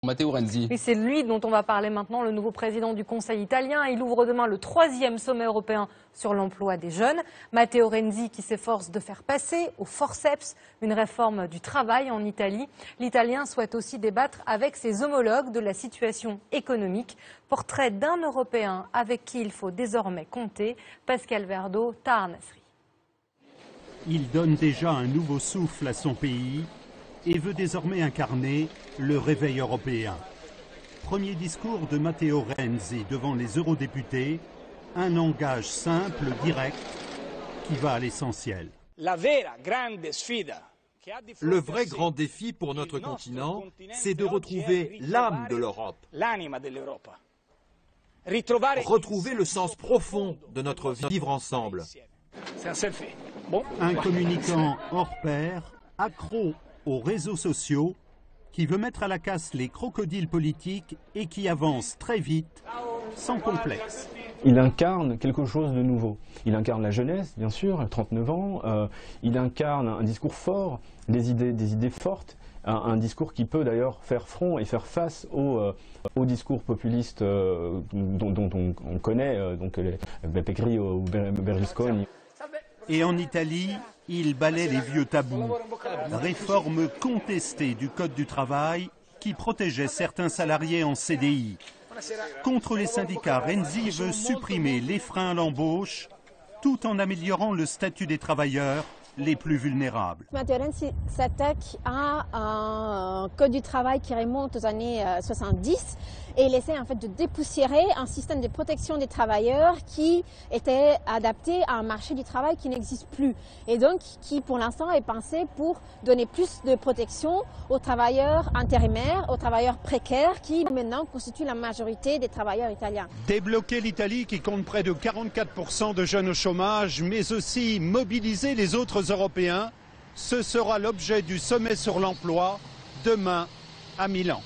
Matteo Renzi. Et c'est lui dont on va parler maintenant, le nouveau président du Conseil italien. Il ouvre demain le 3e sommet européen sur l'emploi des jeunes. Matteo Renzi qui s'efforce de faire passer au forceps une réforme du travail en Italie. L'Italien souhaite aussi débattre avec ses homologues de la situation économique. Portrait d'un Européen avec qui il faut désormais compter. Pascal Verdeau, Tahar Nasri. Il donne déjà un nouveau souffle à son pays et veut désormais incarner le réveil européen. Premier discours de Matteo Renzi devant les eurodéputés, un langage simple, direct, qui va à l'essentiel. Le vrai grand défi pour notre continent, c'est de retrouver l'âme de l'Europe. Retrouver le sens profond de notre vivre ensemble. Un communicant hors pair, accro aux réseaux sociaux, qui veut mettre à la casse les crocodiles politiques et qui avance très vite, sans complexe. Il incarne quelque chose de nouveau. Il incarne la jeunesse, bien sûr, 39 ans. Il incarne un discours fort, des idées fortes, un discours qui peut d'ailleurs faire front et faire face au discours populiste dont on connaît, donc Beppe ou Berlusconi. Et en Italie, il balaie les vieux tabous. Réforme contestée du Code du travail qui protégeait certains salariés en CDI. Contre les syndicats, Renzi veut supprimer les freins à l'embauche tout en améliorant le statut des travailleurs les plus vulnérables. Matteo Renzi s'attaque à un code du travail qui remonte aux années 70 et il essaie en fait de dépoussiérer un système de protection des travailleurs qui était adapté à un marché du travail qui n'existe plus et donc qui pour l'instant est pensé pour donner plus de protection aux travailleurs intérimaires, aux travailleurs précaires qui maintenant constituent la majorité des travailleurs italiens. Débloquer l'Italie qui compte près de 44% de jeunes au chômage, mais aussi mobiliser les autres Européens, ce sera l'objet du sommet sur l'emploi demain à Milan.